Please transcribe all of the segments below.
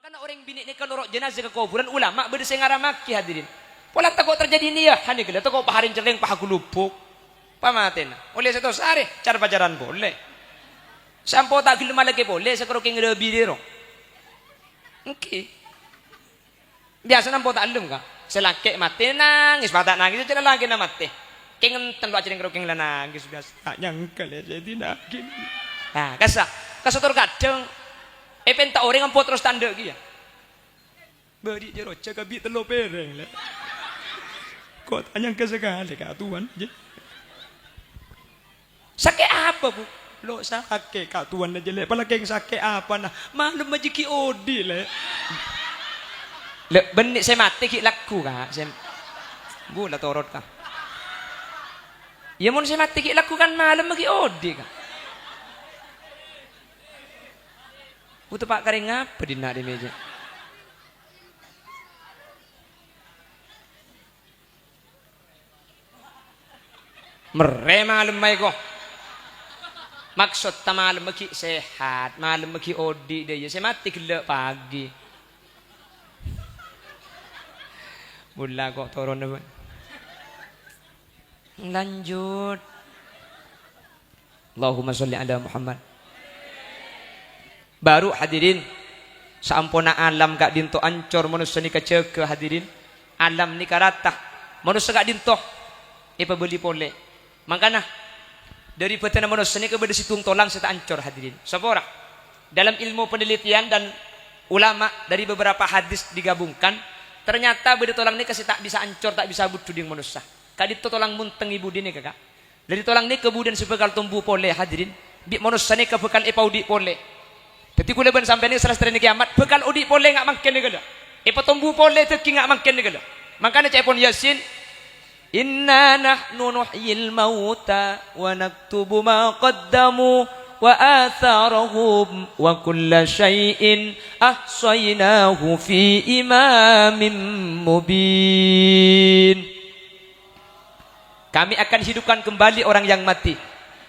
Makanya orang bini ni kalau jenazah ke kuburan ulama berdesai ngaramaki hadirin. Pola takut terjadi ni ya, hani kena takut paharin celeng pahaku lupuk. Pamaten. Oleh satu sehari cara pacaran boleh. Sampo tak gila lagi boleh sekarang keng lebih dero. Oke. Biasa nampo tak lem ka. Selake mati nangis, mata nangis itu lagi na mati. Keng enten lo aja keng nangis biasa. Tak nyangka ya jadi nangis. Nah, kasator kadang penta orang yang terus tanda dia. Beri dia roca kabi telo pereng lah. Kok tanya ke sekali kak tuan je. Sakit apa bu? Lo sakit kak tuan aja le. Apalagi yang sakit apa nah? Malam majiki odi le. Le benik saya mati ki laku kak. Saya bu lah torot kak. Ya mun saya mati ki laku kan malam majiki odi kak. Butuh pak kering apa di nak di meja? Mere malam mai ko. Maksud ta malam maki sehat, malam maki odi dia. Saya mati gelap pagi. Mula kok turun depan. Lanjut. Allahumma sholli ala Muhammad. Baru hadirin sampuna alam kak dinto ancor manusia ni keceke hadirin alam ni karatah manusia kak dinto ipa beli pole makanya dari petana manusia ni kepada situng tolang serta ancor hadirin sapora dalam ilmu penelitian dan ulama dari beberapa hadis digabungkan ternyata beda tolang ni kasih tak bisa ancor tak bisa butuh dengan manusia kak dinto tolang munteng ibu dini kakak dari tolang ni kemudian sebekal tumbuh pole hadirin di manusia ni kebekal ipa udi pole. Jadi kula ben sampai ni selesai ni kiamat bekal udi boleh ngak makan ni gala. Tumbuh boleh teki ngak makan ni gala. Makanya cek pun Yasin inna nahnu nuhyil mauta wa naktubu ma qaddamu wa atharahum wa kulla syai'in ahsaynahu fi imamin mubin. Kami akan hidupkan kembali orang yang mati.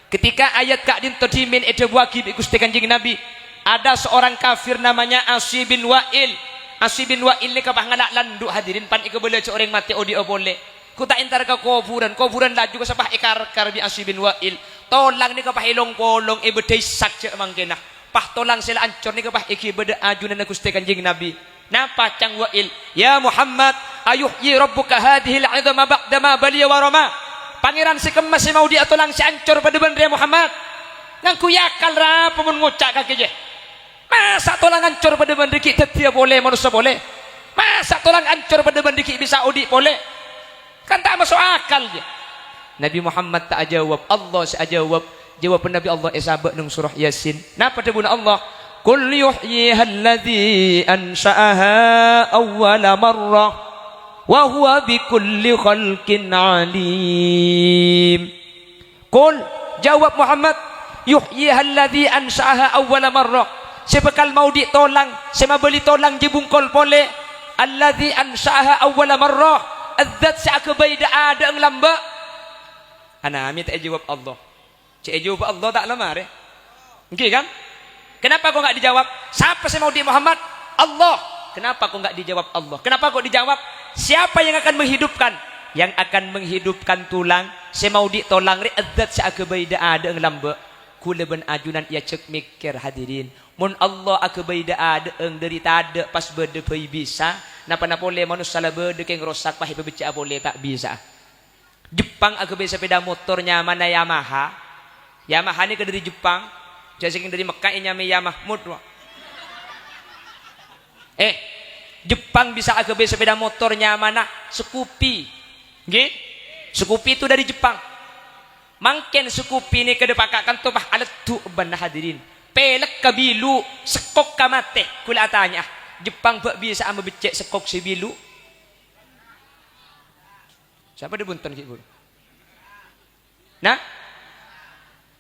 Ketika ayat kak din todimin ede buaki Gusti Kanjeng Nabi ada seorang kafir namanya Asy bin Wa'il. Asy bin Wa'il ni kapah ngalak landuk hadirin pan ika boleh orang mati odi boleh. Ku tak entar ke kuburan laju ke sapah ikar bi Asy bin Wa'il. Tolang ni kapah ilong kolong bedai sak je mangkenah. Pah tolang sila ancor ni kapah iki beda ajunan Gusti Kanjeng Nabi. Napa cang Wa'il? Ya Muhammad, ayuhyi rabbuka hadhihi al-'idhama ba'da ma baliya wa rama. Pangeran si kemas si mau dia tolang si ancor pada bener Muhammad. Ngangku yakal ra pemun ngucak kaki je. Masa tolang ancur pada bandiki tetia boleh manusia boleh. Masa tolang ancur pada bandiki bisa udi boleh. Kan tak masuk akal je. Nabi Muhammad tak jawab, Allah tak jawab. Jawab Nabi Allah isabak nang surah Yasin. Napa debuna Allah? Qul yuhyiha alladhi ansha'aha awwala marrah wa huwa bikulli khalqin alim. Qul jawab Muhammad, yuhyiha alladhi ansha'aha awwala marrah. Sebekal mau ditolong, saya beli tolong je bungkol pole. Alladzi ansha'aha awwala marrah. Adzat sa'akabaida ada ang lamba. Ana ami tak jawab Allah. Cik jawab Allah tak lama re. Okey kan? Kenapa kau enggak dijawab? Siapa saya mau di Muhammad? Allah. Kenapa kau enggak dijawab Allah? Kenapa kau dijawab? Siapa yang akan menghidupkan? Yang akan menghidupkan tulang, saya mau ditolong re adzat sa'akabaida ada ang lamba. Kula ben ajunan ia cek mikir hadirin. Mun Allah aku baida ada eng dari tada pas berde pai bisa. Napa boleh manusia berde keng rosak pahi pebecah boleh tak bisa. Jepang aku bisa sepeda motornya mana Yamaha. Yamaha ni ke dari Jepang. Jadi dari Mekah ini nyame Yamaha mudwa. Jepang bisa aku bisa sepeda motornya mana Scoopy. Nggih? Scoopy itu dari Jepang. Mangken Scoopy ni ke depakakan tu bah alat tu ban hadirin. Pelek kabilu sekok kamate kula tanya Jepang bak bisa amba becek sekok si bilu. Siapa dia bunton ki guru? Nah?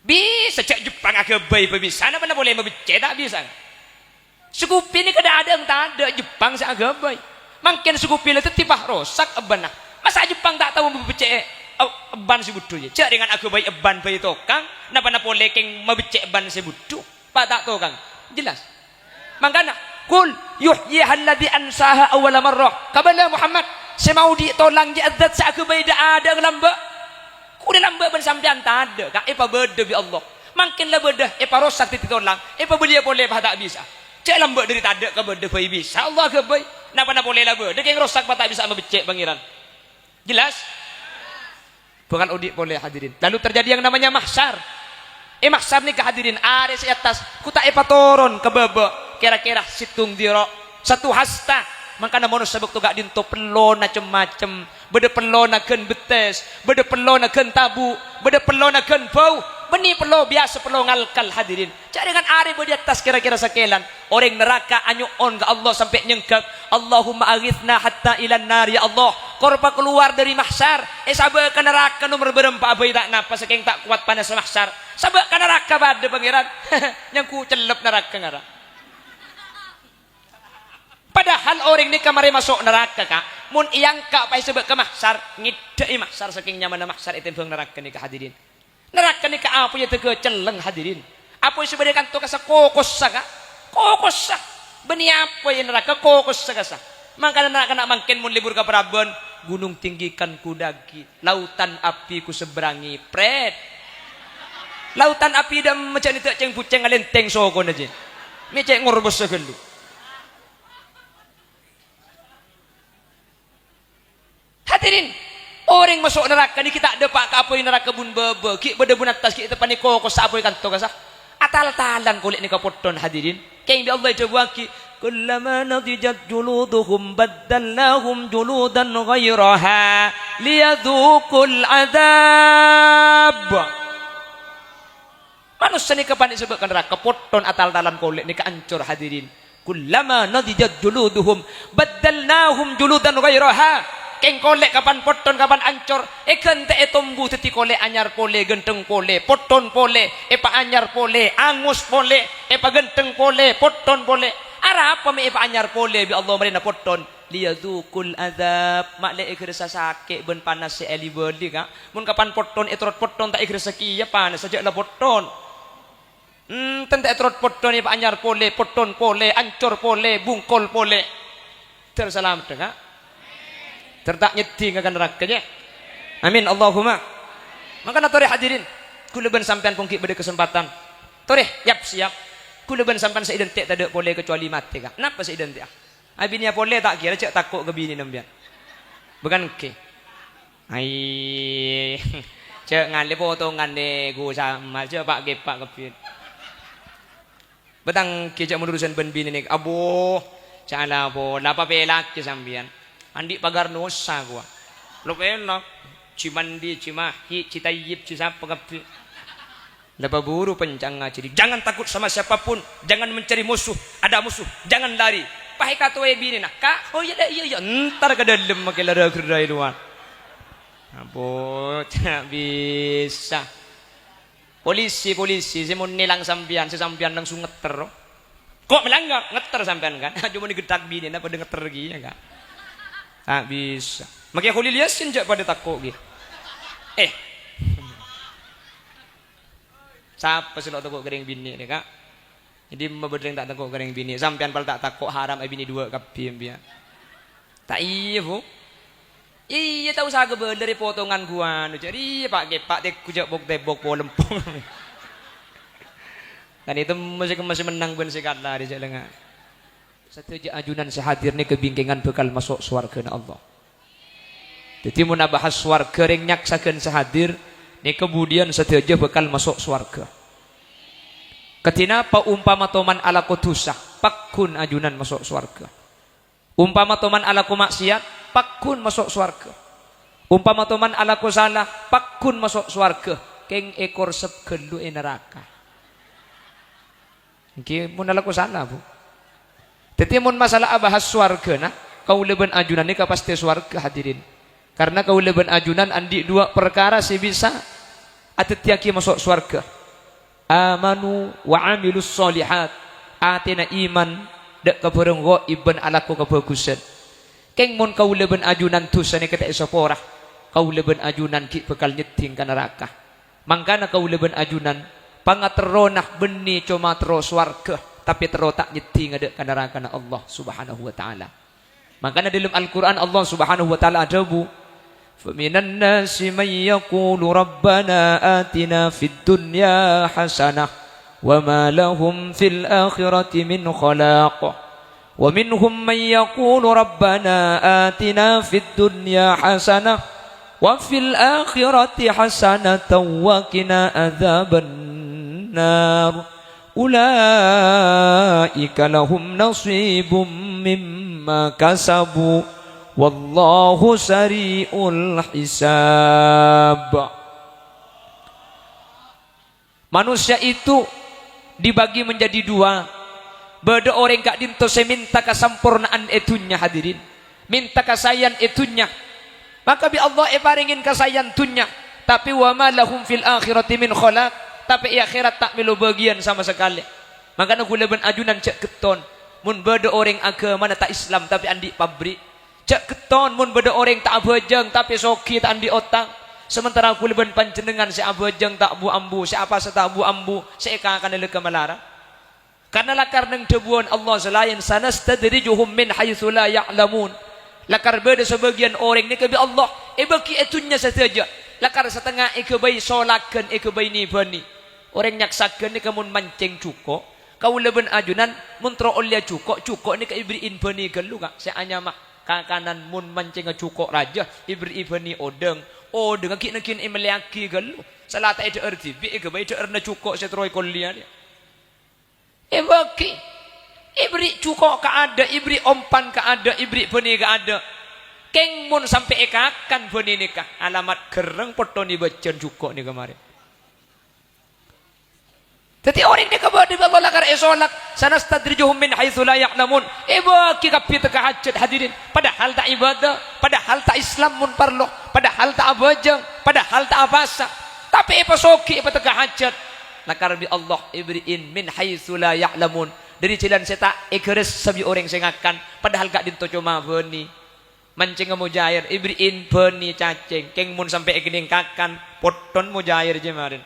Bisa cek Jepang agak baik bisa na mana boleh membecek tak bisa. Scoopy ni kada ada tak ada Jepang sa agak baik. Mangken Scoopy le tetipah rosak eban. Masa Jepang tak tahu membecek ban si budu je. Cak dengan aku baik ban bayi tokang, napa boleh keng membecek ban si budu. Pak tak tahu kang. Jelas. Makanya kul yuhyiha alladhi ansaha awwala marrah. Kabala Muhammad, saya mau ditolong je azat sa aku beda ada lamba. Ku de lamba ben sampean tak ada. Ka epa beda bi Allah. Makin lah beda epa rosak ditolong. Epa belia boleh bah tak bisa. Cek lamba dari tak ada ka beda pai bisa. Allah ke bai. Napa nak boleh lah beda yang rosak bah tak bisa membecek pangeran. Jelas? Bukan audit boleh hadirin. Lalu terjadi yang namanya mahsyar. Mahsyar ni kehadirin ada di atas. Ku tak epa turun ke bebe. Kira-kira situng diro satu hasta. Maka manusia sabuk tu gak dinto pelona macam-macam. Beda pelona ken betes, beda pelona ken tabu, beda pelona ken bau. Beni pelo biasa pelo ngalkal hadirin. Cari dengan ari di atas kira-kira sekelan. Orang neraka anyuon ke Allah sampai nyengkap. Allahumma aghithna hatta ilan nar ya Allah. Korba keluar dari mahsyar. Sabar ke neraka nomor berempat abai tak napa saking tak kuat panas mahsyar. Sabar ke neraka pada pangeran. Yang ku celep neraka ngara. Padahal orang ni kamari masuk neraka kak. Mun iyang kak pai sebab ke mahsyar. Ngidai mahsyar saking nyaman mahsyar itu bang neraka ni hadirin. Neraka ni ka apa ya tege celeng hadirin. Apa yang sebenarnya tu kasa kokos saka? Kokos sak. Beni apa yang neraka kokos saka sa. Maka neraka nak mangkin mun libur ke Prabon, gunung tinggikan ku daki, lautan api ku seberangi, pret. Lautan api dah macam ni tak ceng puceng alenteng sokon aja. Mi ceng ngorbos segelu. Hadirin, orang masuk neraka ni kita ada pak apa yang neraka bun bebe, ki beda bun atas kita pani kokos apa yang kanto kasah. Atal-talan kulit ni kapoton hadirin. Kain bi Allah itu buaki. Kullama nadijat juluduhum baddalnahum juludan ghairaha liyadhuqul adab. Manusia ni kapan disebutkan neraka poton atal-talan kulit ni kaancur hadirin. Kullama nadijat juluduhum baddalnahum juludan ghairaha. Keng kolek kapan poton kapan ancor eken te etombu teti kolek anyar pole genteng pole poton pole epa anyar pole angus pole epa genteng pole poton pole ara apa me epa anyar pole bi Allah marina poton liyadzuqul azab maklek ikresa sakit ben panas se eli beli ka mun kapan poton etrot poton tak ikresa ki ya panas saja lah poton tente etrot poton epa anyar pole poton pole ancor pole bungkol pole terselamat ka tertak nyeti akan nerakanya. Amin Allahumma. Maka natori hadirin, kuleban sampean pungki beda kesempatan. Toreh, yap siap. Kuleban sampean seidentik tak ada boleh kecuali mati kak. Kenapa seidentik? Abinya boleh tak kira cek takut ke bini nambian. Bukan ke. Ai. Cek ngali potongan ne gu sama cek pak gepak kepin. Betang kecek menerusan ben bini nek abo. Cala bo lapa pelak ke sambian. Andi pagar nosa gua. Lo enak. Cimandi, cimahi, citayip, cisapa kapi. Lapa buru pencang jadi jangan takut sama siapapun, jangan mencari musuh, ada musuh, jangan lari. Pakai kata bini nak, kak, oh iya iya, ntar ke dalam makin lara kerai luar. Apa tak bisa. Polisi, saya mau nilang sampian, sesampian langsung ngeter. Kok melanggar? Ngeter sampean kan? Cuma digetak bini, apa ngeter lagi ya kak? Tak bisa. Makanya Khalil Yasin jak pada takut gitu. Siapa sih lo takut kering bini ni kak? Jadi memberdeng tak takut kering bini. Sampian pal tak takut haram bini dua kapi biar. Tak iya bu. Iya tahu saya gebel dari potongan gua. Jadi pak gepak dek kujak bok tebok polempong. Dan itu masih menang pun sekat lah di jalan. Setiap ajunan sehadir ni kebingkingan bekal masuk swarga na Allah. Jadi mun bahas swarga ring nyaksakeun sehadir ni kemudian setiap bekal masuk swarga. Ketina paumpama toman ala kutusah pakun ajunan masuk swarga. Umpama toman ala ku maksiat pakun masuk swarga. Umpama toman ala ku salah pakun masuk swarga. Keng ekor sep kelu neraka. Nggih mun ala ku salah bu. Tetapi mun masalah bahas swarga nah, kau leben ajunan ni pasti swarga hadirin. Karena kau leben ajunan andi dua perkara sih bisa atetiaki masuk swarga. Amanu wa amilus solihat. Atina iman dak kabareng ghaibun alaku kebagusan. Keng mun kau leben ajunan dosa ni kata isoporah. Kau leben ajunan ki bekal nyeting ka neraka. Mangkana kau leben ajunan pangateronah beni cuma terus swarga. tapi terotak nyeting ada neraka Allah Subhanahu wa taala. Makanya dalam Al-Qur'an Allah Subhanahu wa taala ada bu faminan nasi may yaqulu rabbana atina fid dunya hasanah wa ma lahum fil akhirati min khalaq wa minhum may yaqulu rabbana atina fid dunya hasanah wa fil akhirati hasanatan wa qina adzaban nar ulaika lahum nasibum mimma kasabu wallahu sari'ul hisab. Manusia itu dibagi menjadi dua. Beda orang kak dinto minta kesempurnaan etunya hadirin, minta kesayan etunya, maka bi Allah paringin kesayan tunya, tapi wa ma lahum fil akhirati min khalaq, tapi akhirat tak melu bagian sama sekali. Maka nak gula ben ajunan cek keton mun beda orang agama tak Islam tapi andi pabrik, cek keton mun beda orang tak abajang tapi soki tak andi otak. Sementara aku leben panjenengan si abajang tak bu ambu, si apa tak bu ambu, si eka akan leka malara. Karena lakar nang debuan Allah selain sanastadrijuhum min haitsu la ya'lamun. Lakar beda sebagian orang ni kebi Allah bagi etunya saja. Lakar setengah bayi solakan bayi ni bani. Orang nyaksakan ni kamun mancing cuko, kau leben ajunan muntro oleh cuko ni ke ibriin bani gelu kak. Saya anyamak kanan mun mancing cuko raja ibri bani odeng. Oh dengan kin imeliaki gelu. Salah tak ada erti. Bi bayi ada erna cuko setroi kolian. Bagi ibri cuko ka ada, ibri ompan ka ada, ibri bani ka ada. Keng mun sampai ekakan bani nikah alamat gereng foto ni bacan cuko ni kemarin. Jadi orang ni kabah di bawah lakar esolak sanastadrijuhum min haitsu la ya'lamun. Bagi kapi teka hajat hadirin, padahal tak ibadah, padahal tak Islam mun parlo, padahal tak abajang, padahal tak abasa, tapi pasoki teka hajat. Lakar bi Allah ibriin min haitsu la ya'lamun. Dari jalan seta ekeres sabi orang sengakan padahal gak dinto cuma beni. Mancing mujair ibriin beni cacing. Keng mun sampai ekening kakan poton mujair jemarin.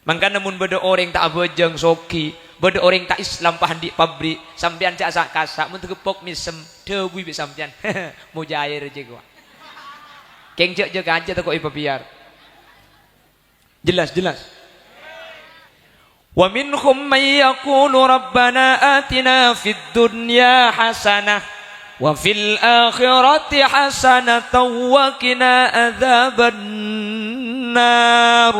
Mangkana mun beda orang tak abajeng soki, beda orang tak Islam pahandi pabrik, sampean cak sak kasak mun tegepok misem dewi bi sampean. Mujair je gua. Keng cek je aja tak kok ipapiar. Jelas. Wa minhum may yaqulu rabbana atina fid dunya hasanah wa fil akhirati hasanatan wa qina adzaban nar.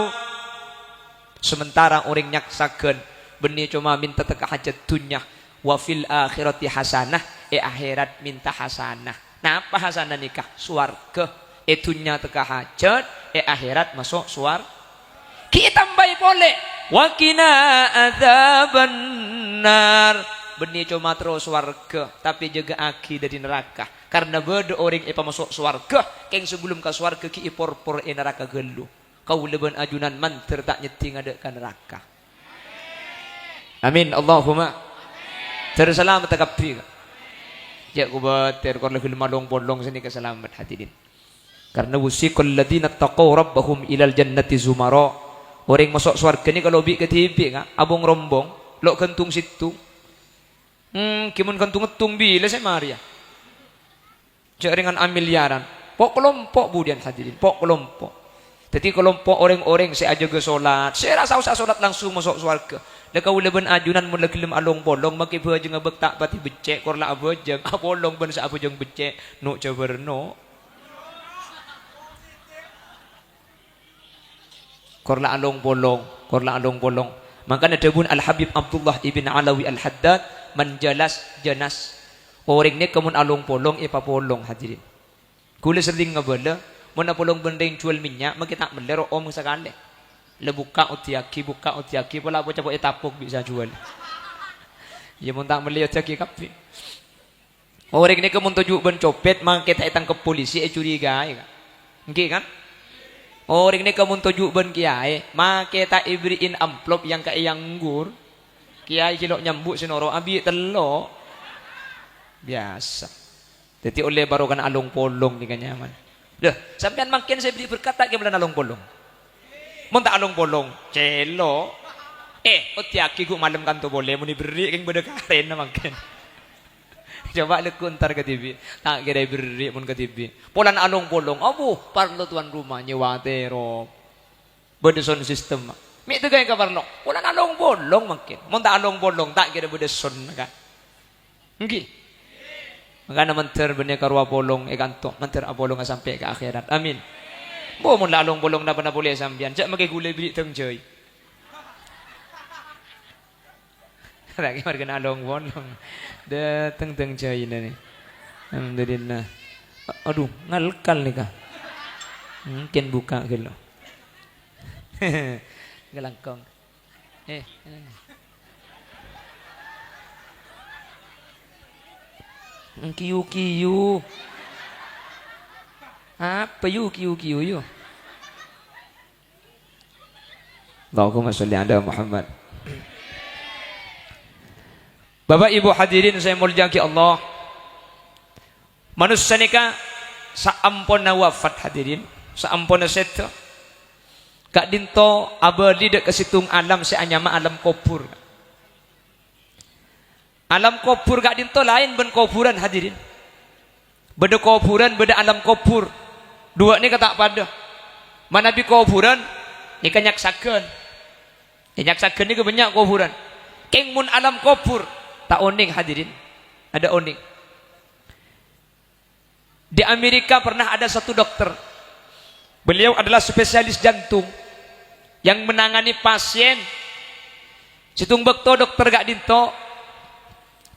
Sementara orang nyaksakeun benih cuma minta teka hajat dunya, wa fil akhirati hasanah akhirat minta hasanah. Nah apa hasanah nikah? Swarga. Dunya teka hajat akhirat masuk swarga. Kita tambah boleh wa qina adzaban nar. Benih cuma terus swarga tapi jaga aki dari neraka. Karena beda orang masuk swarga, keng sebelum ke swarga ki porpor neraka gelu. Kau leben ajunan manter tak nyeting ada ke neraka. Amin Allahumma. Terselamat kapi. Ya ku bater kor lehul malong bolong sini keselamat hadirin. Karena wusikul ladina taqaw rabbahum ilal jannati zumara. Orang masuk surga ni kalau bi ke TV kan, abong rombong, lo kentung situ. Kimun kentung ngetung bila saya Maria. Cek dengan amiliaran. Pok kelompok budian hadirin, pok kelompok. Jadi kelompok orang-orang saya aja ke solat. Saya rasa usah solat langsung masuk surga. Dah kau leben ajunan mun lagi lem along bolong makai baju ngebek tak pati becek korla abajang. Bolong ben sa abajang becek, no caberno. Korla along bolong. Makanya debun Al-Habib Abdullah ibn Alawi Al-Haddad menjelas jenas. Orang ni kemun along bolong polong hadirin. Kula sering ngabala, mun polong bendeng jual minyak, makita melero om sekali. Le buka utiaki pula bocah tapuk bisa jual. Ya mun tak meli utiaki kapi. Orang ni kemun tuju ben copet, makita tangkap polisi curiga ya. Nggih kan? Orang ni kamu tuju ben kiai, make tak ibriin amplop yang kayak yang nggur. Kiai cilok nyambuk sinoro abi telok. Biasa. Jadi oleh baru kan alung polong ni kanyaman. Dah, sampean makin saya beri berkata ke bulan alung polong. Mun tak alung polong, celo. Otiaki ku malam kan to boleh muni beri keng berdekarin na mangken. Coba lekuntar ke TV. Tak kira beri mun ke TV. Polan anong bolong. Abu, parlo tuan rumah nyewa tero. Bedeson sistem. Mi tu gaya kabarno. Polan anong bolong mungkin. Mun tak anong bolong tak kira bedeson kan. Nggih. Maka menter benih karwa bolong kanto. Menter abolong sampai ke akhirat. Amin. Bo mun lalong bolong na pernah boleh sambian. Jak make gulai beli teng joy. Lagi marga along bolong. Datang teng joy ini. Alhamdulillah. Aduh, ngalkal nih kah. Mungkin buka gitu. Gelangkong. Kiu. Apa kiu yuk. Allahumma sholli ala Muhammad. Bapak Ibu hadirin saya muliakan Allah. Manusia nika saampona wafat hadirin, saampona seto. Kak dinto abadi dek kesitung alam seanyama alam kubur. Alam kubur kak dinto lain ben kuburan hadirin. Beda kuburan beda alam kubur. Dua ni kata pada. Mana bi kuburan ni nyaksakeun. Nyaksakeun ni banyak kuburan. Keng mun alam kubur tak oning hadirin. Ada oning. Di Amerika pernah ada satu dokter. Beliau adalah spesialis jantung yang menangani pasien. Situng bekto dokter gak dinto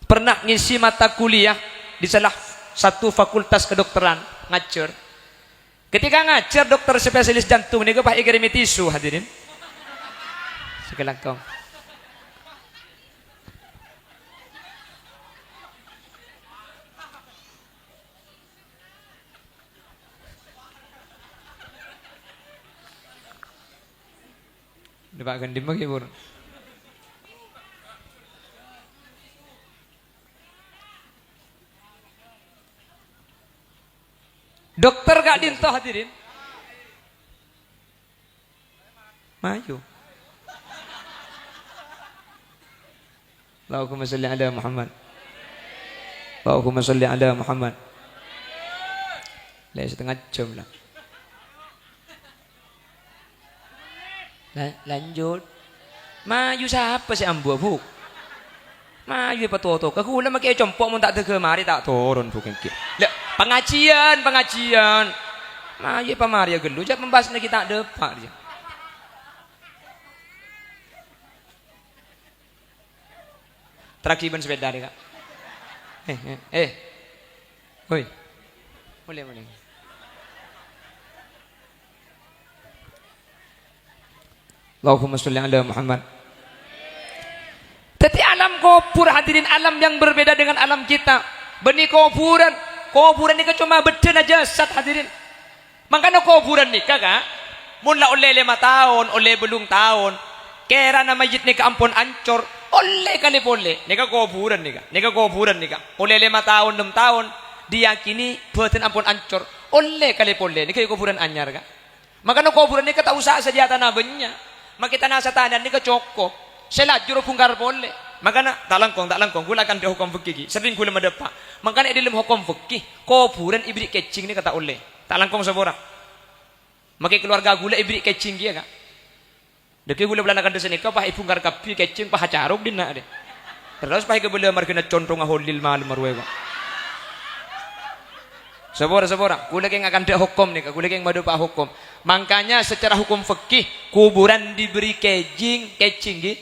pernah ngisi mata kuliah di salah satu fakultas kedokteran ngajar. Ketika ngajar dokter spesialis jantung ini kepah ikirimi tisu hadirin. Sekelangkong. Pak gandim bagi pur. Dokter gak dinto hadirin. Maju. Allahumma sholli ala Muhammad. Allahumma sholli ala Muhammad. Lah setengah jam lah. Lanjut. Maju siapa si ambu bu? Maju apa tuh? Aku udah makai compok mau tak terke mari tak turun bukan ki. Pengajian. Maju apa mari gelu? Jangan membahas lagi tak depak dia. Terakiban sepeda deh kak. Hoi. Boleh. Allahumma sholli ala Muhammad. Tapi alam kubur hadirin alam yang berbeda dengan alam kita. Benih kuburan ini cuma beden aja jasad hadirin. Makanya kuburan ni kak. Mula oleh 5 tahun, oleh belum tahun. Kera na majid ni ampun ancor. Oleh kali boleh. Nika kuburan nika. Oleh 5 tahun, 6 tahun. Diyakini beden ampun ancor. Oleh kali boleh. Nika kuburan anyar kak. Makanya kuburan ni tak usah saja tanah benya. Makita nasa tanan ni kacokok. Selajur pungkar boleh. Makanya tak langkong. Gula kan di hukum fikih. Sering gula madepa. Makanya di dalam hukum fikih. Kuburan ibri kecing ni kata oleh. Tak langkong seborang. Maka keluarga gula ibri kecing dia kak. Deki gula belanakan desa nikah. Pahi pungkar kapi kecing. Paha caruk din na de. Terus pahi kebela markina contong aholil malam marwega. Sebora. Gula yang akan ada hukum nih, gula yang madu pak hukum. Makanya secara hukum fikih kuburan diberi kecing, gitu.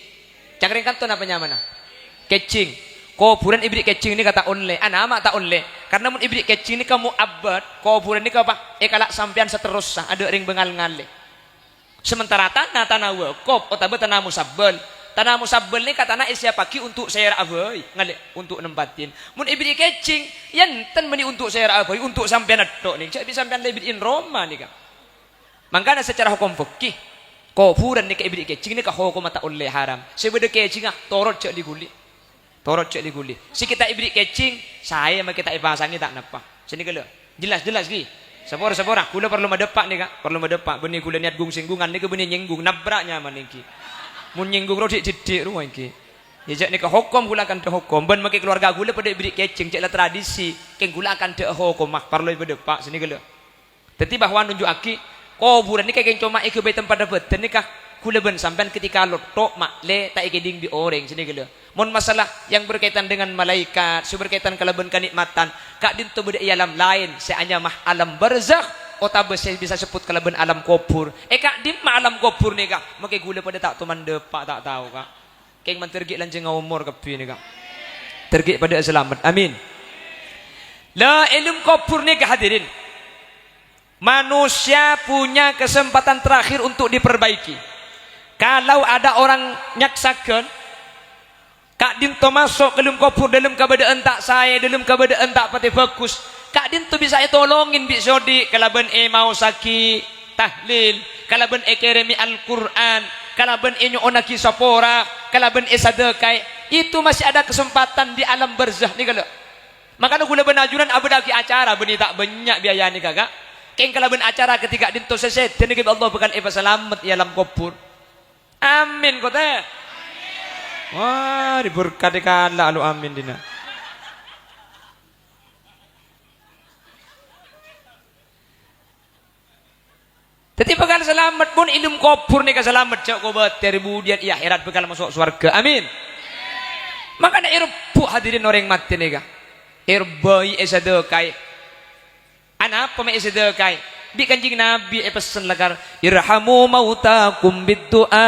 Cakring kan tuh namanya mana? Kecing. Kuburan ibri kecing ini kata onle. Nama tak onle. Karena mun ibri kecing ini kamu abad. Kuburan ini apa? Kalak sampean seterusnya ada ring bengal ngale. Sementara tanah wakaf atau tanah musabbal. Tanah musabbal ni kata na isya pagi untuk saya abai ngale untuk nempatin. Mun ibri kecing yanten meni untuk saya abai untuk sampean atok ni. Cak bisa sampean lebihin Roma ni kan. Makanya secara hukum fikih kuburan ni ibri kecing ni ka hukum mata oleh haram. Sebeda kecing torot cak diguli. Si kita ibri kecing saya mak kita ibasangi tak napa. Sini kalau jelas gi. Sabora. Kula perlu madepak ni kak. Perlu madepak benih kula niat gung singgungan ni ke benih nyenggung nabraknya maniki. mun nyinggung rodik didik rumah iki ya jak nika hukum gula akan de hukum ben make keluarga gula pada beri kecing cek lah tradisi keng gula akan de hukum mah parloi bede pak sini gula dadi bahwa nunjuk aki kuburan ni keng cuma iku be tempat dapat nikah gula ben sampean ketika lotok makle tak igeding bi orang sini gula mun masalah yang berkaitan dengan malaikat berkaitan kalaban kenikmatan kak din tu beda alam lain seanya mah alam barzakh otabe saya bisa sebut kalaban alam kubur kak din mah alam kubur ni kak make gula pada tak tuman depak tak tahu kak keng mentergik lanjeng umur kepi ni kak tergik pada selamat amin la ilmu kubur ni kak hadirin manusia punya kesempatan terakhir untuk diperbaiki kalau ada orang nyaksakan kak din to masuk ke dalam kubur dalam keadaan tak saya dalam keadaan tak pati bagus kak din tu bisa tolongin bi sodi kalaban mau sakit tahlil kalaban keremi Al-Quran kalaban nyoona kisapora kalaban sadekai itu masih ada kesempatan di alam barzah ni kalau makanya gula benajuran abadaki acara beni tak banyak biaya ni kakak keng kalaban acara ketika din to seset dan Allah bukan selamat di alam kubur amin kota wah diberkati kala lu amin dina jadi bakal selamat pun ilmu kubur nih selamat cak kobat terbudian iya akhirat bakal masuk surga amin makanya irbu hadirin orang mati nih kak irbai esadekai anak apa me esadekai di kanjing nabi pesan lagar irhamu mautakum biddu'a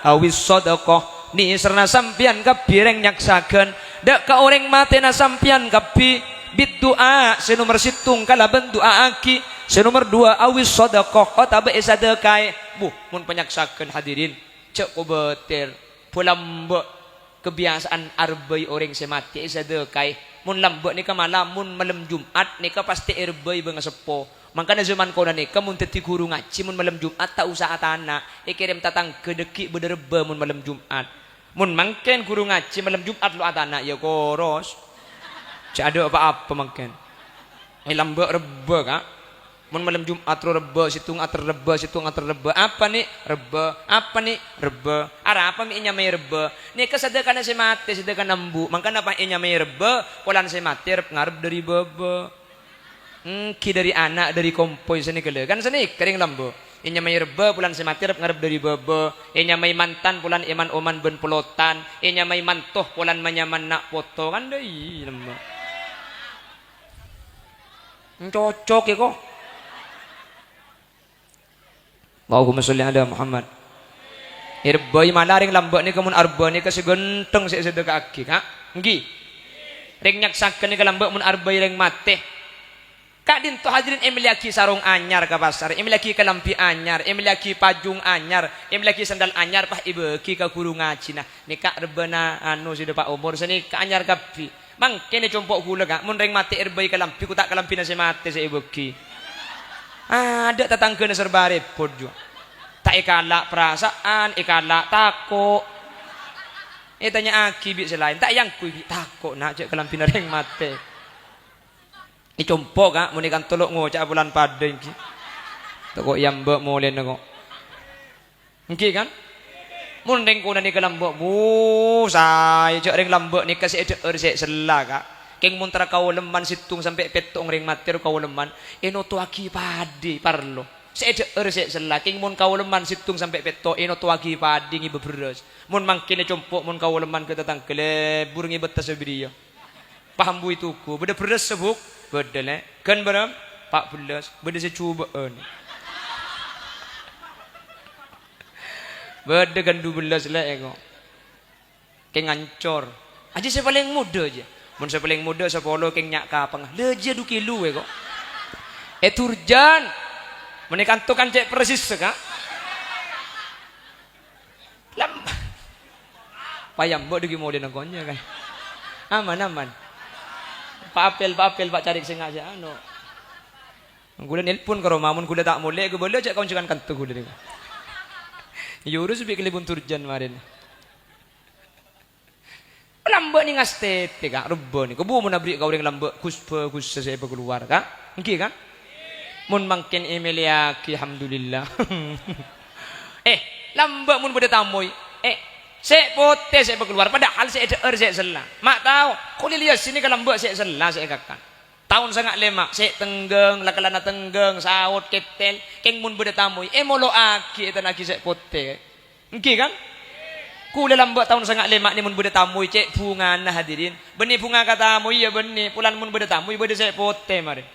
awis sadaqah ni serna sampian kapi reng nyaksakan dak ka orang mati na sampian kapi biddu'a senomor situng kalaban doa aki senomor 2 awis sadaqah otabe sadekai mun penyaksakan hadirin cek ko beter pulambe kebiasaan arbai orang semati sadekai mun lambe nika malam mun malam Jumat nika pasti irbai beunga sepo makanya zaman kau nika mun teti guru ngaji mun malam Jumat tak usah atana kirim tatang kedeki bederbe mun malam Jumat mun mangken guru ngaji malam Jumat lu atana ya koros cak ada apa-apa mangken lambe rebe kak mun malam Jumat ro rebe situng ater rebe apa nih rebe apa nih rebe ara apa mi nyamai rebe nika sedekana si mati sedekana nambu mangkana apa nyamai rebe polan si mati ngarep dari bebe ki dari anak dari kompoi sini kele kan sini kering lambo inya may rebe pulan sematir ngarep dari bebe inya may mantan pulan iman oman ben pelotan inya may mantoh pulan manyaman nak foto kan deui lemba cocok ya kok Allahumma sholli ala Muhammad irbai malaring lambak ni kamun arba ni kasi genteng si sedekah aki kak nggih ring nyaksakeun ni lambak mun arbai ring mate kak din to hadirin emilaki sarung anyar ke pasar emilaki kelampi anyar emilaki pajung anyar emilaki sandal anyar pah ibeki ka guru ngaji nah ni kak rebena anu sida pak umur sini ka anyar kapi mangkene compok gula kak mun ring mate irbai kelampi ku tak kelampi na si mate sa ibeki ada tetangga serba repot juga tak ikalak perasaan ikalak takut tanya aki bi selain tak yang kui takut nak cek kelampi na ring mate compok kak mun ikan tolok ngocak bulan pada iki toko yambek molen kok nggih kan mun ring kuna ni kelambek saya cek ring lambek ni kasih sek selah kak keng mun tra kawleman situng sampai petong ring matir kawleman eno to aki padi parlo sek selah keng mun kawleman situng sampai peto eno to aki padi ngi beberes mun mangkene compok mun kawleman ke tetang kelebur ngi betas sebriya paham bu itu ku beda beres sebuk bedel kan berapa 14 beda secubaan beda kan 12 lah kok keng ngancor aja saya paling muda aja mun saya paling muda 10 keng nyak kapang leje 2 kilo kok turjan menekan tu kan cek persis kak lam payam mbok dugi model nakonya kan aman Pak Apel Pak cari sing aja anu. Gula nelpon karo mamun gula tak mulai ke boleh cak kauncekan kantu gula dia. Yurus bi kelibun turjan marin. Lambak ni ngaste tega rebo ni. Kebu mun abri kau ring lambak kuspa saya keluar kak. Nggih kan? Mun mangken Emilia ki alhamdulillah. lambak mun beda tamoy saya pote saya keluar padahal saya ada saya selah mak tahu kuli lihat sini kalau lambak saya selah saya kakak tahun sangat lemak saya tenggeng lakalana tenggeng saut ketel keng mun beda tamoy molo aki eta naki saya pote engki kan kuli lambak tahun sangat lemak ni mun beda tamoy cek bunga nah hadirin benih bunga kata tamoy ya benih pulan mun beda tamoy beda saya pote mari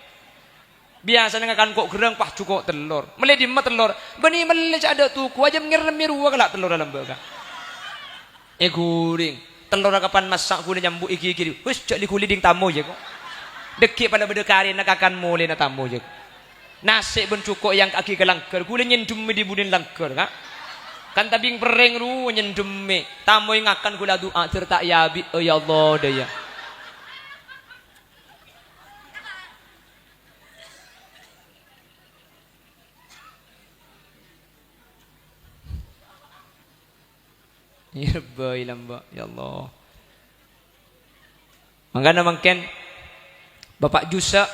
biasanya ngakan kok gerang pah cukup telur mele di mat telur benih mele ada tuku aja ngiremi ruwa kelak telur dalam baka guring telur kapan masak kulit nyambuk iki wis jak likuli ding tamu je kok dekik pada berdekari nak akan mulai na tamu je nasi ben cukup yang kaki kelangker kulit nyendum di budin langker kan tabing pereng ru nyendum tamu yang akan kula doa serta ya bi ya Allah daya ya boy lamba ya Allah mangkana mangken Bapak Jusa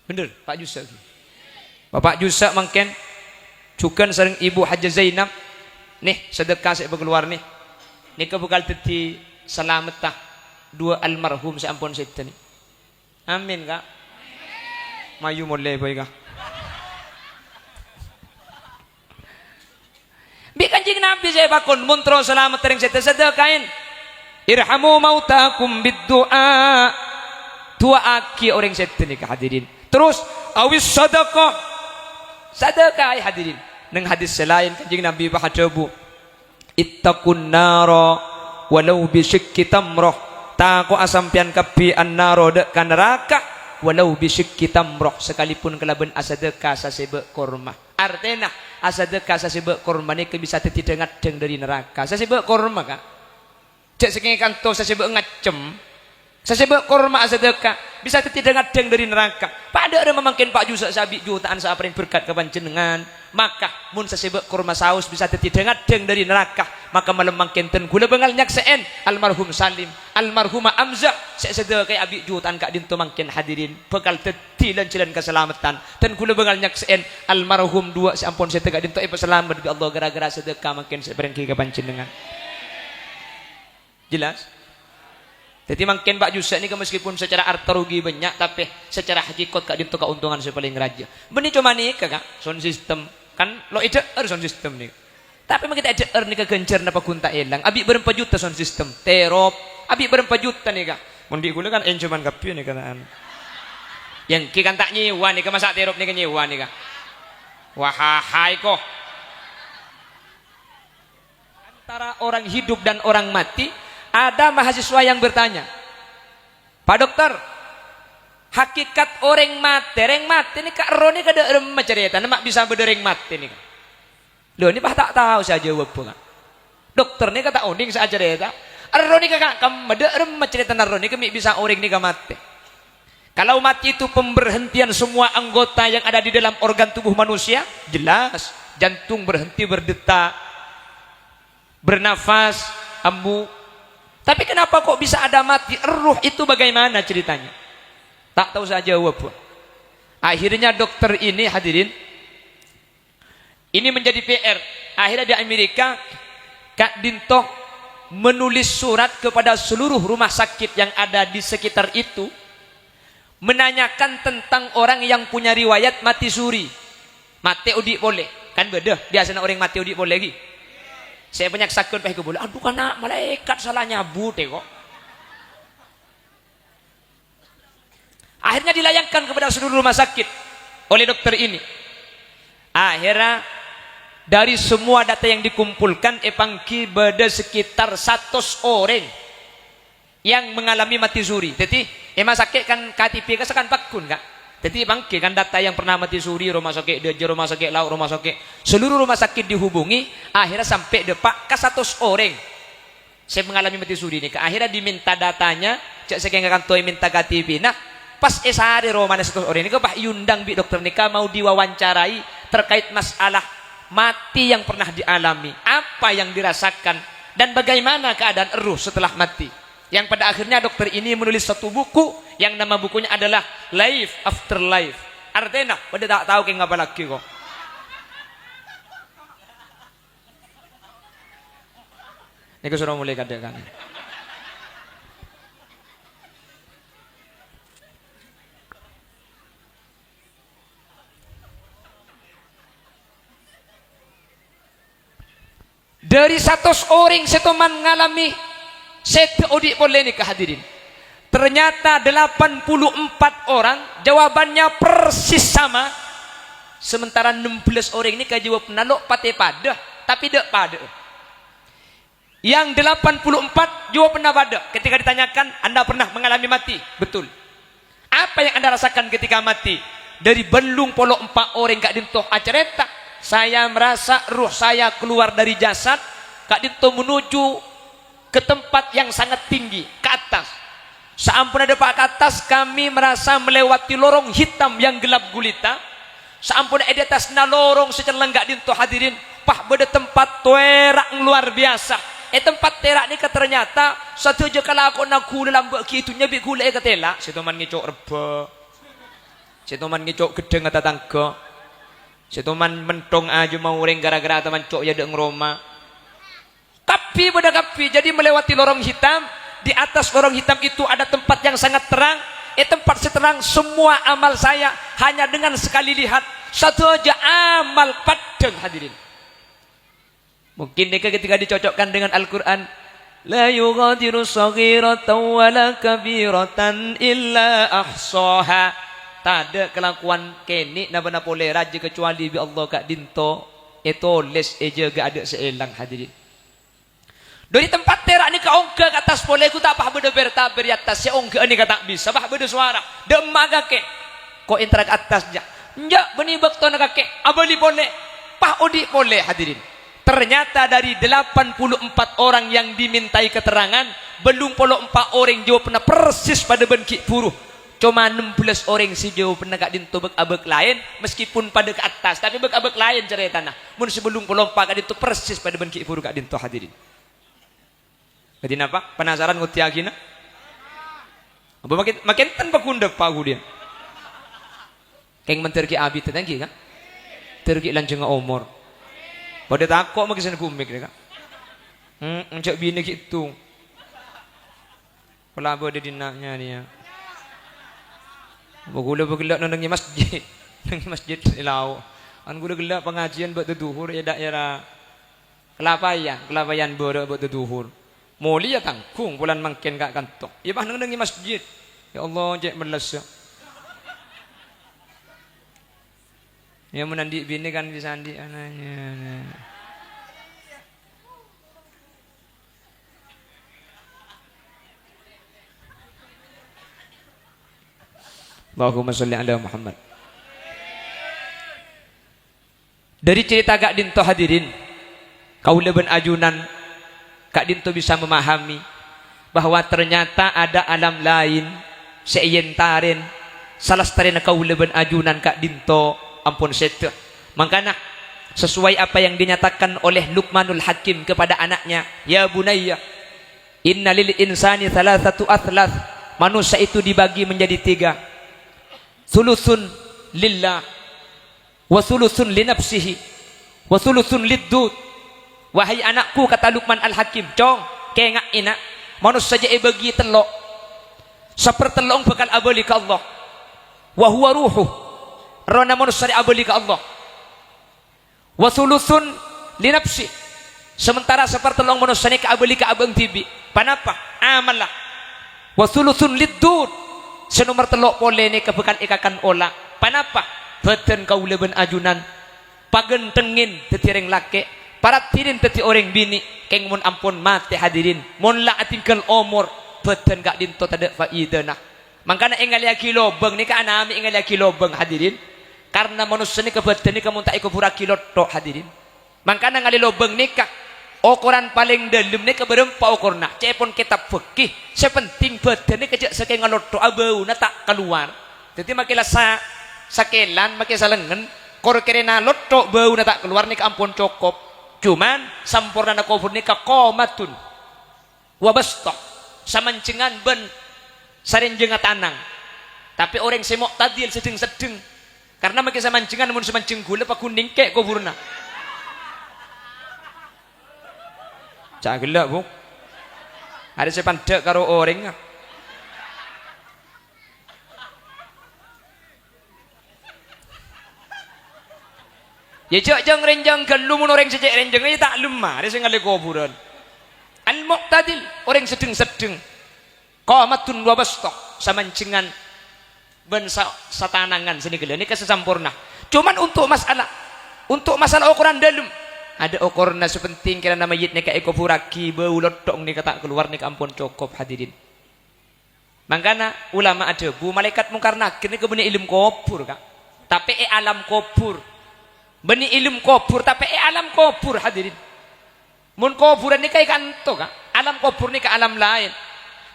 bener Pak Jusa Bapak Jusa mangken cukan sering Ibu Haja Zainab nih sedekah saya berkeluar nih kebukal teti selamat tah dua almarhum saya ampun setan nih amin kak mayu mulai boy kak bi kanjing Nabi saya bakun muntro selamat tering sedekain irhamu mautakum biddu'a tu'aki orang setan ni hadirin terus awis sedekah hadirin neng hadis selain kanjing Nabi bahadabu ittaqun nara walau bisyikki tamrah taku asampian kapi annaro dek kan neraka walau bisyikki tamrah sekalipun kelaban asadekah sasebe korma artinya asadekah sasebe korma ni bisa tidak deng dari neraka sasebe korma kak cek sekian kanto sasebe ngacem sasebe korma asadekah bisa tidak deng dari neraka pada ada memangkin Pak Jusa sabi jutaan saaparin berkat kepanjenengan maka mun sasebe korma saus bisa tidak deng dari neraka maka malam mangkin ten gula bengal nyakseen almarhum Salim almarhumah Amzah sedekah kay abi jutaan kak dinto mangkin hadirin bekal tetilan jalan keselamatan dan gula bengal nyakseen almarhum dua si ampun sedekah dinto selamat bi Allah gara-gara sedekah mangkin sabarin ki kepanjenengan jelas. Jadi mungkin Pak Jusa ini meskipun secara harta rugi banyak tapi secara hakikat kak dinto keuntungan paling raja. Benih cuma nih kak sound system kan lo itu sound system nih. Tapi mungkin kita nih kegencar napa kunta elang. Abi berapa juta sound system terop. Abi berapa juta nih kak. Mundi gula kan cuman kapiu nih kataan. Yang kikan tak nyewa nih ke masa terop nih ke nyewa nih kak. Wahai kok. Antara orang hidup dan orang mati. Ada mahasiswa yang bertanya, Pak Dokter, hakikat orang mati ini kak Roni kada remah cerita, nama bisa berdering mati nih. Loh ini pak tak tahu saya jawab bukan. Dokter nih kata onding saya cerita, Roni kakak kamu ada remah cerita Roni kami bisa orang nih mati. Kalau mati itu pemberhentian semua anggota yang ada di dalam organ tubuh manusia, jelas jantung berhenti berdetak, bernafas, ambu. Tapi kenapa kok bisa ada mati? Ruh itu bagaimana ceritanya? Tak tahu saya jawab. Akhirnya dokter ini hadirin, ini menjadi PR. Akhirnya di Amerika, Kak Dinto menulis surat kepada seluruh rumah sakit yang ada di sekitar itu, menanyakan tentang orang yang punya riwayat mati suri. Mati udik boleh, kan beda. Biasanya orang mati udik boleh lagi. Saya banyak sakit pakai bola. Aduh karena malaikat salah nyabut kok. Akhirnya dilayangkan kepada seluruh rumah sakit oleh dokter ini. Akhirnya dari semua data yang dikumpulkan epangki beda sekitar 100 orang yang mengalami mati suri. Jadi emang sakit kan KTP kan pakun kak. Jadi bangke kan data yang pernah mati suri rumah sakit Deja, rumah sakit Laut, rumah sakit seluruh rumah sakit dihubungi akhirnya sampai depak ke 100 orang saya mengalami mati suri ini akhirnya diminta datanya cek sekian kantor minta KTP nah pas esari romana 100 orang ini pak Yundang bi dokter nikah mau diwawancarai terkait masalah mati yang pernah dialami apa yang dirasakan dan bagaimana keadaan ruh setelah mati. Yang pada akhirnya dokter ini menulis satu buku yang nama bukunya adalah Life After Life. Artinya pada tak tahu kayak ngapa lagi kok. Niku suruh mulai kadang. Dari 100 orang seteman mengalami satu audit boleh nikah hadirin. Ternyata 84 orang jawabannya persis sama. Sementara 16 orang ini jawab nalok pate pada tapi dek pada. Yang 84 jawab pernah pada. Ketika ditanyakan, Anda pernah mengalami mati? Betul. Apa yang Anda rasakan ketika mati? Dari belung polo 4 orang kak dintoh acereta. Saya merasa ruh saya keluar dari jasad, kak dinto menuju ke tempat yang sangat tinggi, ke atas. Seampun ada pak ke atas, kami merasa melewati lorong hitam yang gelap gulita. Seampun ada atas na lorong secerlang kak dinto hadirin, pah beda tempat terak luar biasa. Tempat terak ni ternyata satu je kalau aku nak gula lambak gitu nyebi gula ketela. Situ man ngicok reba, situ man ngicok gedeng kata tangga. Situ man mentong aja mau orang gara-gara teman cok ya deng Roma. Kapi pada kapi, jadi melewati lorong hitam. Di atas lorong hitam itu ada tempat yang sangat terang. Tempat seterang semua amal saya hanya dengan sekali lihat satu aja amal padang hadirin. Mungkin mereka ketika dicocokkan dengan Al-Quran, la yughadiru saghiratan wala kabiratan illa ahsaha. Tak ada kelakuan kini napa boleh raja kecuali bi Allah kak dinto les eja gak ada seelang hadirin. Dari tempat terak ni ke ongke ke atas boleh ku tak pah beda berta beri atas ya ongke ni kata bisa pah beda suara demag kake ko entra ke atas ja nja beni bakto na kake abali boleh pah odi boleh hadirin. Ternyata dari 84 orang yang dimintai keterangan belum polo 4 orang jawab pernah persis pada benki buruh. Cuma 16 orang si jauh pernah kak dinto bek-abek lain meskipun pada ke atas tapi bek-abek lain cerita nah. Mun sebelum pelompak kak dinto persis pada benki buruh kak dinto hadirin. Jadi apa? Penasaran nguti agina? Apa makin tanpa kundep pak dia. Keng menterki abi tetanggi kan? Terki lanjeng umur. Pada takut makin sana kumik dia kan? Cak bini gitu. Pelabo ada dinaknya dia. Gula-gula nang masjid. Nang masjid ilau. An gula-gula pengajian buat duhur ya daerah kelapayan boro buat duhur. Moli ya tangkung bulan mangken kak kantong. Ya bah nang masjid. Ya Allah jek meles. Ya menandi bini kan disandi anaknya. Allahumma sholli ala Muhammad. Dari cerita Kak Dinto hadirin, kaula ben ajunan Kak Dinto bisa memahami bahwa ternyata ada alam lain seiyentaren salah starena kaula ben ajunan Kak Dinto ampun setu. Makanya sesuai apa yang dinyatakan oleh Luqmanul Hakim kepada anaknya, ya bunayya inna lil insani thalathatu athlas, manusia itu dibagi menjadi 3. Sulusun lillah wa sulusun li nafsihi wa sulusun liddud. Wahai anakku, kata Luqman Al-Hakim, cong kengak ina manusia saja bagi telok sepertelong bakal abali ke Allah wa huwa ruhu rona manusia abali ke Allah wa sulusun li nafsi, sementara sepertelong manusia ni ke abali ke abang tibi panapa amalah wa sulusun liddud, senomor telok pole ni kebekal ikakan ola panapa beten kau leben ajunan pagentengin tetireng lake parat tirin teti orang bini keng mun ampun mati hadirin mun la atingkel omor beten Kak Dinto tada faidana. Mangkana engal yaki lobeng ni ka anami engal yaki lobeng hadirin karena manusia ni kebeten ni kamun tak iko pura kilot tok hadirin. Mangkana ngali lobeng ni ka ukuran paling dalam ni keberempa ukurna cepon kitab fikih sepenting beten ni kejak saking ngalot tok abau na tak keluar. Jadi makilah sakelan makilah salengen kor kerena lotok bau na tak keluar ni ampun cukup. Cuman sampurna na kufur ni qamatun wa basta samancengan ben sarenjeng tanang. Tapi orang semok tadil sedeng-sedeng karena makin samancengan mun samanceng gula pa kuning kek kuburna. Cak gelak bu. Ada saya pandek karo orang. Ya cak jang renjang gelumun orang sejak renjang aja tak lemah. Ada saya ngalih kuburan. Al-Muqtadil orang sedeng-sedeng. Qamatun wa bastok samancingan ben satanangan sini gila ini kesesampurna. Cuman untuk masalah ukuran dalam ada ukuran sepenting kira nama yit nika eko puraki bau lodong nika tak keluar nika ampun cukup hadirin. Makanya ulama ada bu malaikat mungkar nakir nika benih ilmu kubur kak. Tapi alam kubur benih ilmu kubur tapi alam kubur hadirin. Mun kuburan nika ikan to kak. Alam kubur nika alam lain.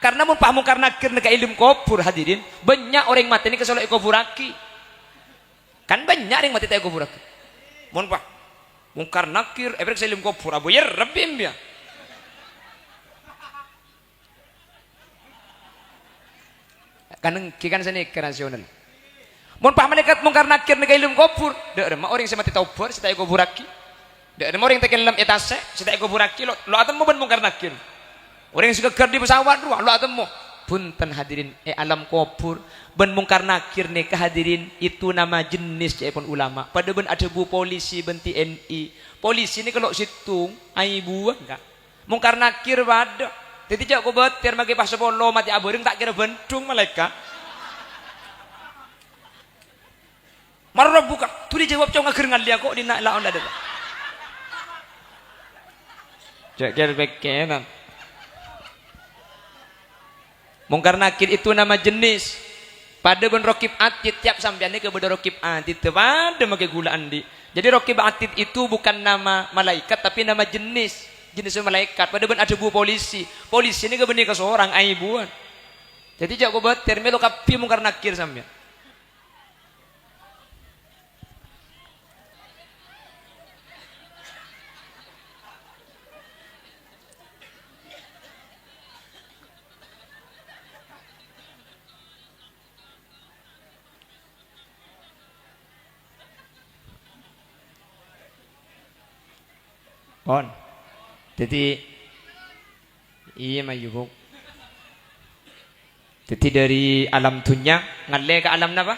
Karena mun paham mungkar nakir nika ilmu kubur hadirin. Banyak orang mati nika selalu eko puraki. Kan banyak orang mati tak eko puraki. Mun pah mungkar nakir efek selim kubur abu ya rabim ya. Kan sini rasional. Mun pah malaikat mungkar nakir nika ilmu kubur. Dak remah orang semati taubar sita eko puraki. Dak remah orang tekel dalam etase sita eko puraki lo atem mo ban mungkar nakir. Orang yang suka di pesawat ruah lo atemu punten hadirin alam kubur ben mungkar nakir nih kehadirin itu nama jenis pun ulama pada ben ada bu polisi ben TNI polisi ini kalau situng ai buah enggak mungkar nakir pada jadi jak ko betir magi pas polo mati aboreng tak kira bentung malaikat marah buka tu dijawab cong akhir ngalia kok dina laon ada jak kira bekenan. Mungkar nakir itu nama jenis. Pada ben rokib atid tiap sampean ke beda rokib atid pada make gula andi. Jadi rokib atid itu bukan nama malaikat tapi nama jenis malaikat. Pada ben ada bu polisi. Polisi ini ke benih ke seorang aibuan. Jadi jago beter melo kapi mungkar nakir sampean. On. Jadi iya mayubuk. Jadi dari alam dunia ngalle ke alam apa?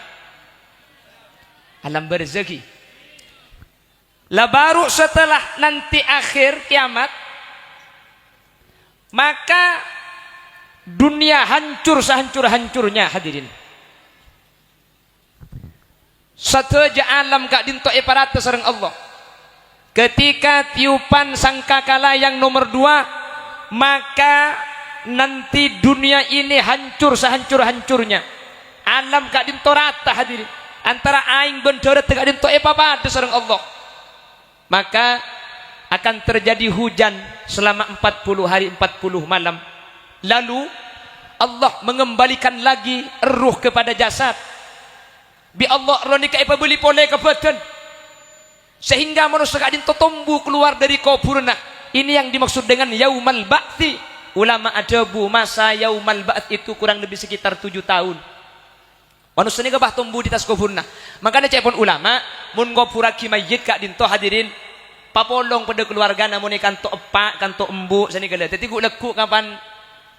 Alam berzeki. Lah baru setelah nanti akhir kiamat maka dunia hancur sehancur-hancurnya hadirin. Sateja alam kak dinto iparata sareng Allah. Ketika tiupan sangkakala yang nomor 2 maka nanti dunia ini hancur sehancur-hancurnya alam kak dinto rata hadirin antara aing bendora tegak dinto pada sareng Allah maka akan terjadi hujan selama 40 hari 40 malam lalu Allah mengembalikan lagi ruh kepada jasad bi Allah ronika beli pole ke badan sehingga manusia kadin tumbuh keluar dari kuburna. Ini yang dimaksud dengan yaumal ba'thi. Ulama ada bu masa yaumal ba'th itu kurang lebih sekitar 7 tahun. Manusia ini kebah tumbuh di tas kuburna. Makanya cepon ulama mun ngopuraki mayit kak dinto hadirin papolong pada keluarga namun ikan to epak kan to embu sini gala. Jadi gua leku kapan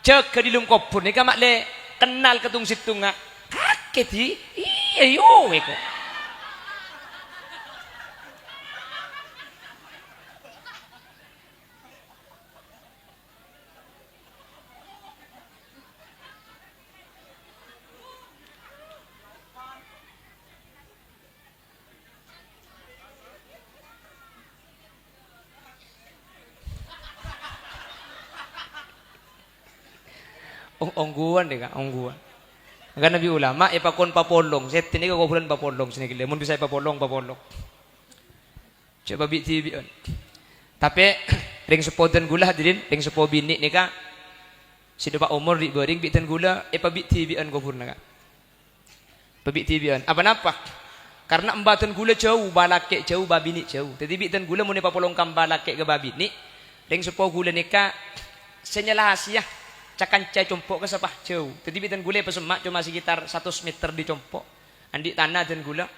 cek ke dilum kubur ni kamak le kenal ketung situng ngak kaget iya yo kok. Ongguan deh kak, ongguan. Karena nabi ulama, pakon papolong. Saya ini kau bulan papolong sini gila. Mun bisa papolong. Coba biti. Tapi ring sepodan gula hadirin, ring sepo bini nih kak. Si pak umur di bering bitan gula, biti bian kau purna kak. Pabiti bian. Apa? Karena embatan gula jauh, balake jauh, babini jauh. Jadi bitan gula mun papolong kam balake ke babini. Ring sepo gula nih kak. Senyalah hasia. Cakan cai compok ke sepah jauh. Jadi bitan gula pesemak cuma sekitar 100 meter di compok. Andi tanah dan gula.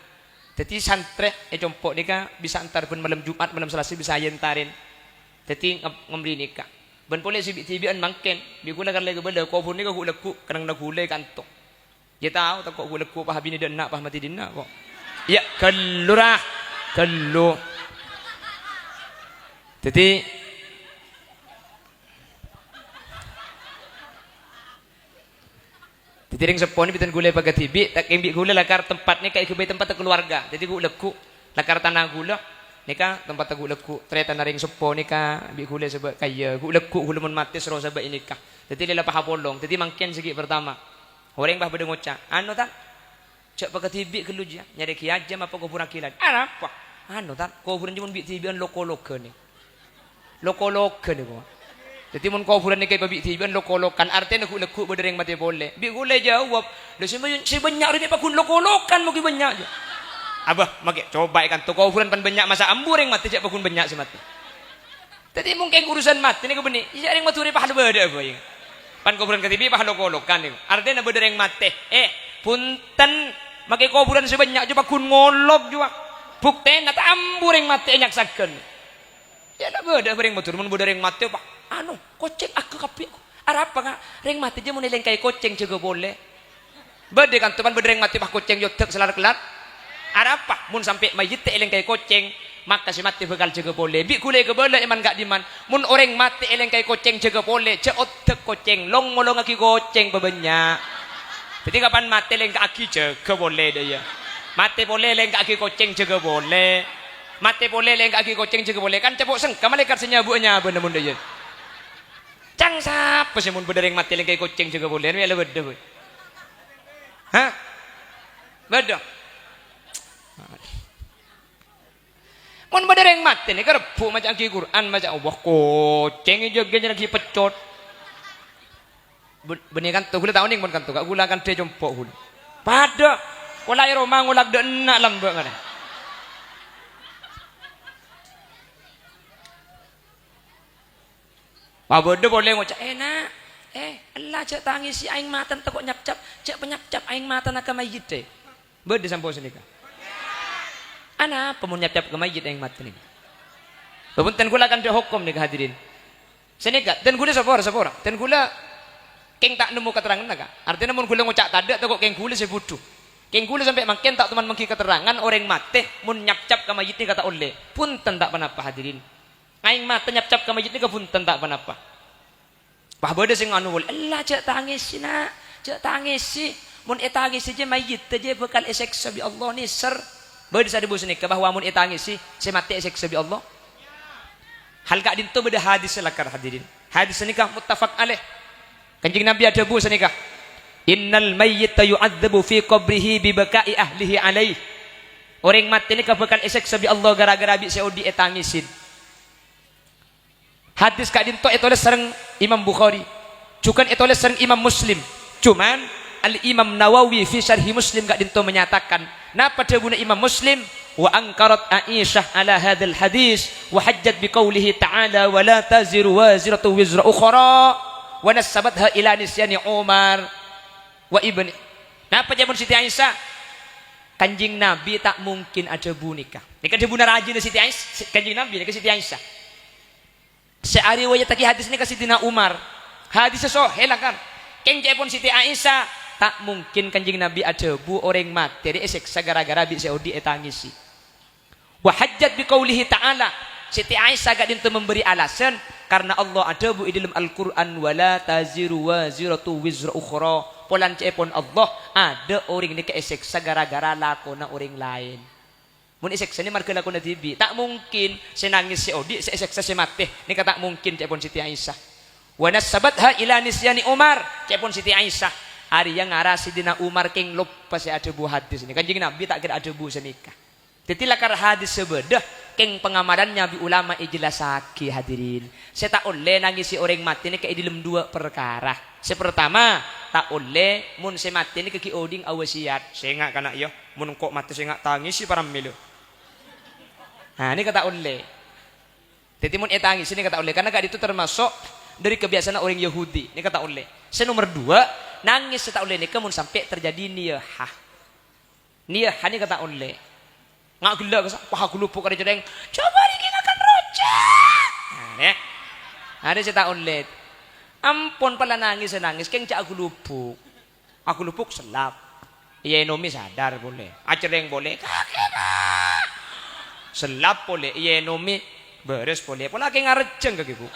Jadi santre compok nika bisa antar pun malam Jumat malam Selasa bisa yentarin. Jadi ngembri nikah. Ben boleh si tibian mangken. Bi gula kan lagi benda ko pun ni ko gula ku kanang nagulay kanto. Dia tahu tak kok gula ku pah bini dan nak pah mati dinna kok. Ya kalurah kallu. Jadi ring sepon ni bitan gula pakai tibi tak kembi gula lakar tempat ni kayak kebai tempat keluarga. Jadi gula ku lakar tanah gula. Nika tempat tagu leku ternyata naring sepo nika bi gule sebab kaya gu leku gule mun mati sero sebab ini kah jadi lela paha polong jadi mangken segi pertama orang bah bede ngoca anu tak cek pakai tibi kelu dia nyari kiaja apa kuburan kilat apa anu tak kuburan cuma bi tibian loko-loko ni loko-loko ni kok jadi mun kuburan nika bi tibian loko-lokan artinya gu leku bede ring mati boleh bi gule jawab lu si banyak rini pakun loko-lokan mungkin banyak je Abah, make coba ikan tu kuburan pan banyak masa ambur yang mati jak pakun banyak semati. Tadi mungkin urusan mati ni kebeni. Iya yang mati pahal beda apa ya? Pan kuburan ketibi pahal lokolokan ni. Artinya beda yang mati. Punten make kuburan sebanyak je pakun ngolok juga. Bukti nata ambur yang mati enyak saken. Ya nak beda yang mati. Mun beda yang mati pak. Anu, koceng aku kapi. Arab apa kak? Ring mati je mun eleng kai koceng juga boleh. Beda kan tu pan beda yang mati pak koceng jotek selar kelat. Ada apa? Mun sampai mayit eleng kayak koceng, maka si mati bakal jaga boleh. Bi kule ke boleh iman gak diman. Mun orang mati eleng kayak koceng jaga boleh. Ceot tek koceng, long molong aki koceng bebanyak. Jadi kapan mati eleng kaki jaga boleh dia. Mati boleh eleng kaki koceng jaga boleh. Mati boleh eleng kaki koceng jaga boleh. Kan cepok sengka malaikat senyabunya bener mun dia. Cang sapa sih mun bedereng mati eleng kayak koceng jaga boleh. Ini beda boy. Hah? Beda. Mun badereng mati ni kerepuk macam ki Quran macam Allah koceng juga lagi pecot. Benih kan tu gula tahu ni mun kan tu gak gula kan dia jompok gula. Pada kolai Roma ngulak de enak lambek kan. Babodo boleh ngocak nak. Allah cak tangis si aing matan tekok nyap-cap, cak penyap-cap aing matan nak mayit deh. Bede sampo senika. Ana pemun nyap-nyap ke mayit yang mati ni. Babun ten gula kan dia hukum ni hadirin. Senika ten gula sapora. Ten gula keng tak nemu keterangan naga. Artinya mun gula ngucak tadak tu kok keng gula sebutu. Keng gula sampai makin tak teman mengki keterangan orang mati mun nyap-cap ke mayit ni kata oleh. Punten tak panapa hadirin. Aing mati nyap-cap ke mayit ni ke punten tak panapa. Bah beda sing anu boleh. Allah cak tangis si nak. Cak tangis si. Mun etangis je mayit je bekal esek sabi Allah ni ser. Beda sadibu senika bahwa mun etangis si mati esek sabi Allah. Hal kak dinto beda hadis selakar hadirin. Hadis senika muttafaq alaih. Kanjeng Nabi ada bu senika. Innal mayyita yu'adzabu fi qabrihi bi baka'i ahlihi alaih. Orang mati ni bakal esek sabi Allah gara-gara bi seudi etangisin. Hadis kak dinto etoleh sareng Imam Bukhari. Cukan etoleh sareng Imam Muslim. Cuman Al-Imam Nawawi fi Syarhi Muslim gak dinto menyatakan napa guna Imam Muslim wa angkarat Aisyah ala hadzal hadis wa hajjat biqaulihi ta'ala wa la taziru waziratu wizra ukhra wa nasabatha ila nisyani Umar wa ibni. Napa jamun Siti Aisyah? Kanjing Nabi tak mungkin ada bu nikah. Nikah debu narajin Siti Aisyah, kanjing Nabi nikah Siti Aisyah. Seari wajah taki hadis ni ke Sidina Umar. Hadis sahih lah kan. Keng japon Siti Aisyah tak mungkin kanjing Nabi ada bu orang mati eseksa gara-gara bi seudi etangisi. Wa hajjat bi qaulihi ta'ala. Siti Aisyah gak dintu memberi alasan karena Allah ada bu di dalam Al-Qur'an wala taziru waziratu wizra ukhra. Polan cepon Allah ada orang ni ke eseksa gara-gara lakona orang lain. Mun eseksa ni marga lakona tibi. Tak mungkin senangis seudi eseksa semate. Ni tak mungkin cepon Siti Aisyah. Wa nasabatha ila nisyani Umar. Cepon Siti Aisyah. Ari yang ngarah Sidina Umar keng lupa si ada bu hadis ini. Kanjeng Nabi tak kira ada bu senikah. Jadi lakar hadis sebedah keng pengamaran Nabi ulama ijlasaki hadirin. Saya tak oleh nangisi orang mati ini ke dalam dua perkara. Sepertama tak oleh mun se mati ini ke oding awasiat. Saya ngak kana yo mun kok mati saya ngak tangisi para milu. Nah ini kata oleh. Jadi mun etangis ini kata oleh karena gak itu termasuk dari kebiasaan orang Yahudi. Ini kata oleh. Nomor dua nangis tak oleh nikah mun sampai terjadi niyahah. Niyahah ni kata oleh. Ngak gila kesak wah aku lupa kada jeng. Coba dikirakan roja. Nah, Ada saya tak ulit. Ampun pala nangis keng cak aku lupuk selap. Iya nomi sadar boleh, acereng boleh, selap boleh, iya nomi beres boleh, pola keng ngarejeng kaki bu.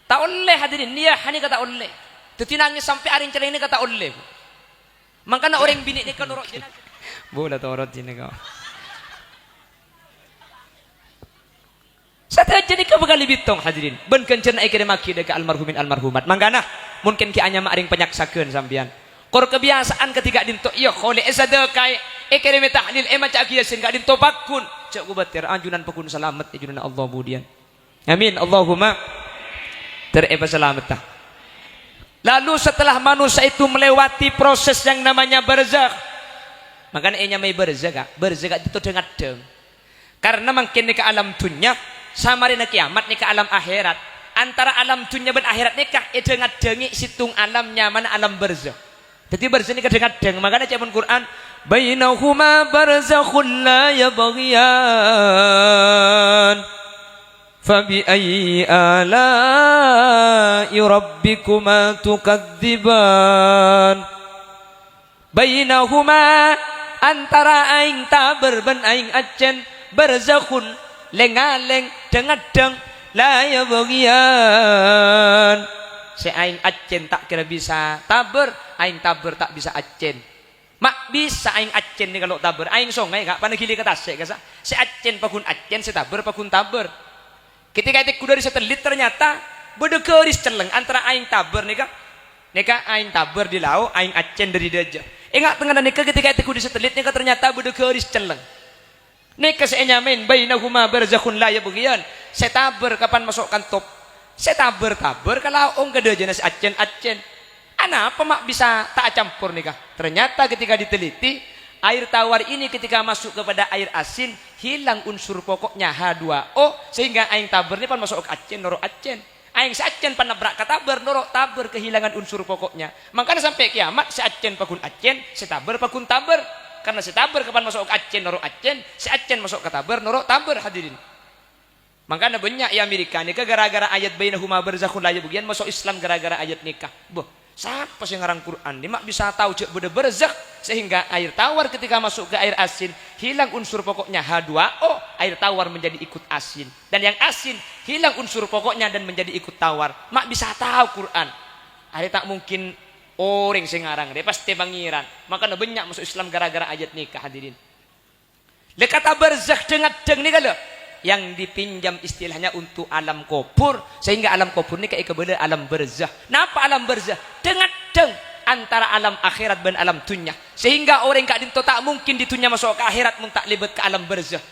Tak oleh hadirin, dia hanya kata oleh. Teti nangis sampai aring cereng ini kata oleh. Makanya orang bini ni kan orang jenazah. Boleh torot sini kau. Satu jadi kau bekali bitong hadirin. Ben kencerna ikir maki dekat almarhumin almarhumat. Manggana mungkin ki anya maring penyaksakeun sambian. Kor kebiasaan ketika dinto iya khole esadekai ikir tahlil maca kiasin gak dinto bakun. Cak gubatir anjunan pekun selamat ajunan Allah budian. Amin Allahumma tereba selamat tah. Lalu setelah manusia itu melewati proses yang namanya barzakh. Makanya enya mai barzakh. Barzakh itu dengan deng. Karena makin ke alam dunia sama rina kiamat ni ke alam akhirat. Antara alam dunia dan akhirat ni kah dengan dengi situng alam nyaman alam barzakh. Jadi barzakh ni dengan deng. Makanya cakap Quran bainahuma barzakhun la yabghiyan. Fabi'ayyi ala'i rabbikuma tukadziban. Bainahuma antara aing taber ban aing acen barzakhun lengaleng dengadeng la yabghiyan. Si aing acen tak kira bisa taber, aing taber tak bisa acen. Mak bisa aing acen ni kalau taber, aing songai gak panagili ke tasik kasa. Si acen pakun acen, si taber pakun taber. Ketika itu kuda setelit ternyata bedekeris celeng antara aing taber nika aing taber di laut aing acen dari daja. Ingat tengah nika ketika itu kuda setelit nika ternyata bedekeris celeng. Nika seenyamin bainahuma barzakhun la yabghiyan. Saya taber kapan masuk kantop. Saya taber kalau ong kedaja nasi acen. Apa mak bisa tak campur nika? Ternyata ketika diteliti air tawar ini ketika masuk kepada air asin hilang unsur pokoknya H2O sehingga aing taber ini pan masuk ke acen norok acen. Aing si acen pan nabrak ke taber norok taber kehilangan unsur pokoknya. Makanya sampai kiamat si acen pakun acen, si taber pakun taber. Karena si taber kapan masuk ke acen norok acen, si acen masuk ke taber norok taber hadirin. Makanya banyak ya Amerika nikah gara-gara ayat bainahuma barzakhun la yabghiyan masuk Islam gara-gara ayat nikah. Boh. Siapa sih ngarang Quran? Dia mak bisa tahu cek beda berzakh sehingga air tawar ketika masuk ke air asin hilang unsur pokoknya H2O, air tawar menjadi ikut asin. Dan yang asin hilang unsur pokoknya dan menjadi ikut tawar. Mak bisa tahu Quran. Ada tak mungkin orang sing ngarang dia pasti pangiran. Makanya banyak masuk Islam gara-gara ayat nikah hadirin. Le kata berzakh deng ni kalau yang dipinjam istilahnya untuk alam kubur sehingga alam kubur ini kayak kebenar alam barzakh. Napa alam barzakh? Dengan antara alam akhirat dan alam dunia sehingga orang kak dinto tak mungkin di dunia masuk ke akhirat mun tak libat ke alam barzakh.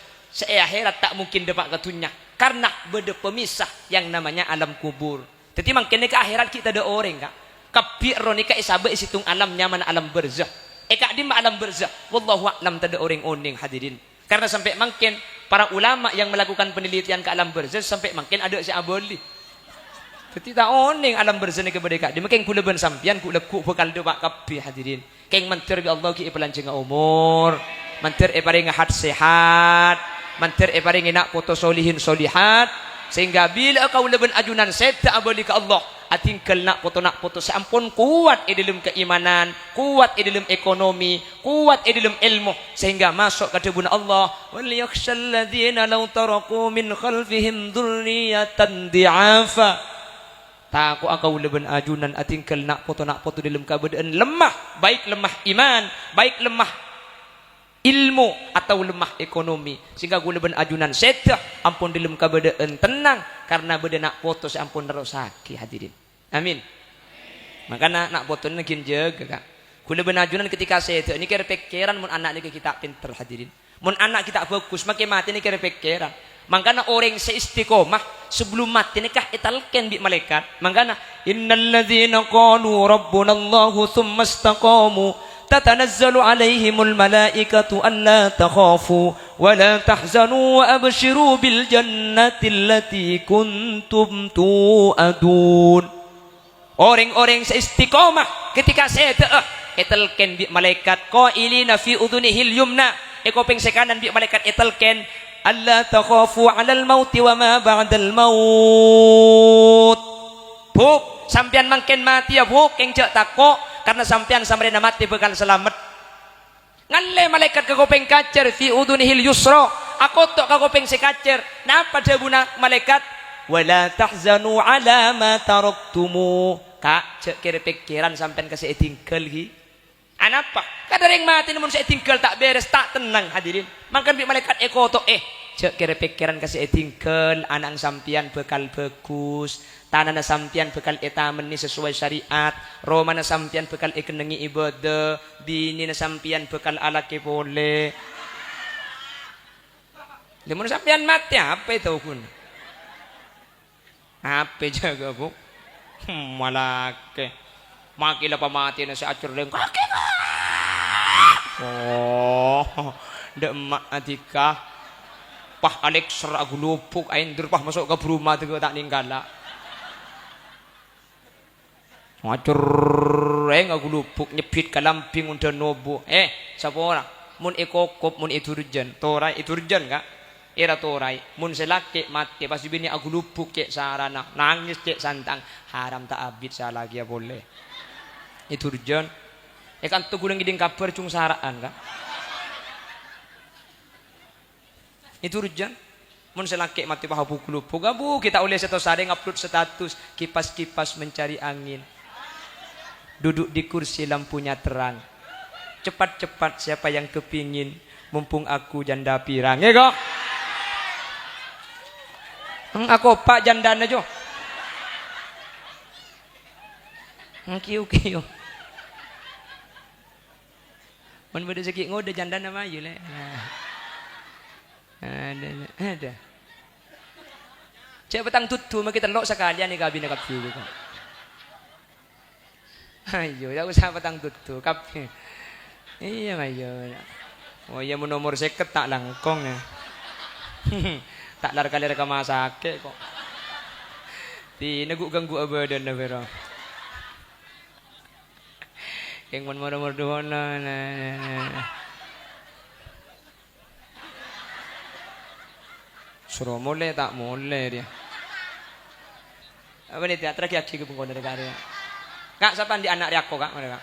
Akhirat tak mungkin depak ke dunia karena beda pemisah yang namanya alam kubur. Jadi makin ke akhirat kita ada orang kak kapiro ni kak isabe isitung alam nyaman alam barzakh. Kak di alam barzakh wallahu a'lam tada orang oning hadirin. Karena sampai makin para ulama yang melakukan penelitian ke alam barzakh sampai makin ada si aboli. Ketika oning alam barzakh ni kepada di makin kula ben sampian kula ku bakal doa kabeh hadirin. Keng mantir bi Allah ki pelanjeng umur, mantir paring hat sehat, mantir paring nak foto solihin solihat sehingga bila kau leben ajunan seta aboli ke Allah atingkel nak foto seampun kuat dalam keimanan, kuat dalam ekonomi, kuat dalam ilmu sehingga masuk ke debun Allah wal yakhshal ladzina law taraku min khalfihim dzurriyyatan di'afa. Taku akau leben ajunan atingkel nak foto dalam keadaan lemah, baik lemah iman, baik lemah ilmu atau lemah ekonomi sehingga gue leben ajunan seta ampun dalam keadaan tenang karena beda nak foto seampun nerosaki hadirin. Amin. Makanya nak foto ni kin jaga kak. Gue leben ajunan ketika seta ini kira pikiran mun anak ni kita pinter hadirin. Mun anak kita bagus makin mati ni kira pikiran. Makanya orang seistiqomah sebelum mati nikah italkan bi malaikat. Makanya innal ladzina qalu rabbuna Allahu tsumma istaqamu tatanazzalu alaihimul malaikatu alla takhafu wa la tahzanu wa abshiru bil jannati allati kuntum tu'adun. Orang-orang seistiqomah ketika saya etalken bi malaikat qailina fi udhunihil yumna ekopeng sekanan bi malaikat etalken alla takhafu 'alal mauti wa ma ba'dal maut. Buk, sampean mangken mati ya buk, keng cek tako karena sampean samrena mati bakal selamat. Ngalle malaikat kagopeng kacer fi udunihil yusra. Aku tok kagopeng si kacer. Napa debuna malaikat? Wala tahzanu 'ala ma taraktumu. Kak, cek kira pikiran sampean kasih tinggal gi. Anapa? Kadang mati namun saya tinggal tak beres, tak tenang hadirin. Mangkan bi malaikat eko to cek kira pikiran kasih tinggal anak sampean bekal bagus. Tanana sampean bekal etamen ni sesuai syariat, romana sampean bekal ikenengi ibadah, bini na sampean bekal alaki boleh. Lemon sampean mati apa itu kun? Apa jaga bu? Malake, makila pamati na si acur leng kaki. Oh, ndak emak atika. Pah Alex ragu lupuk ain dur pah masuk ke rumah tu tak ninggala. Ngacur aku lupuk nyepit kalamping unta nobo. Sapa ora? Mun ikokop mun iturjan. Torai iturjan ka? Era torai. Mun selaki mati pas bini aku lupuk cek sarana. Nangis cek santang. Haram tak abid saya lagi ya boleh. Iturjan. Kan tu gulang iding kabar cung saraan ka? Iturjan. Mun selaki mati paha pukul lupuk. Abu kita oleh satu sare ngupload status kipas-kipas mencari angin. Duduk di kursi lampunya terang. Cepat-cepat siapa yang kepingin, mumpung aku janda pirang. Ya kok? Aku pak jandana jo. Kiu-kiu. Mun beda segi ngode jandana mayu le. Ada. Cek petang tutu mah kita lok sekalian ni kabin kapi kok. Ayo, ya usah petang tutu kapi. Iya ayo. Oh iya mun nomor 50 tak langkong ya. Tak lar kali reka masake kok. Ti neguk ganggu abadan na pero. Keng mun nomor 2 na. Suruh mulai tak mulai dia. Apa ni teater kiak ciku pun kau dari karya. Kak siapa di anak dia kok kak mereka?